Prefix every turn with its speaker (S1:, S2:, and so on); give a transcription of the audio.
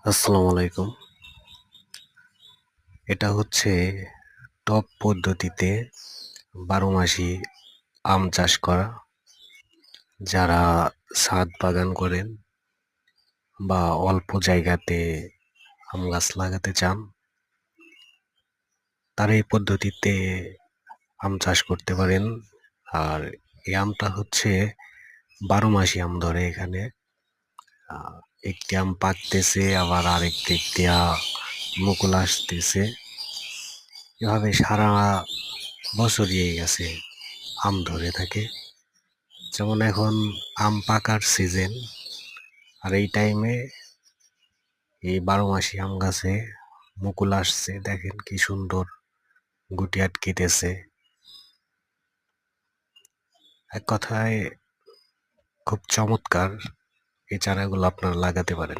S1: আসসালামু আলাইকুম। এটা হচ্ছে টব পদ্ধতিতে ১২ মাসি আম চাষ করা। যারা ছাদ বাগান করেন বা অল্প জায়গাতে আম গাছ লাগাতে চান, তারা এই পদ্ধতিতে আম চাষ করতে পারেন। আর এই আমটা হচ্ছে ১২ মাসি আম ধরে এখানে। আ একটি আম পাকতেছে, আবার আরেক দিক দিয়া মুকুল আসতেছে। এভাবে সারা বছরই গেছে আম ধরে থাকে। যেমন এখন আম পাকার সিজন, আর এই টাইমে এই ১২ মাসি আম গাছে মুকুল আসছে। দেখেন কি সুন্দর গুটি আটকিতেছে। এক কথায় খুব চমৎকার। এই চারাগুলো আপনারা লাগাতে পারেন।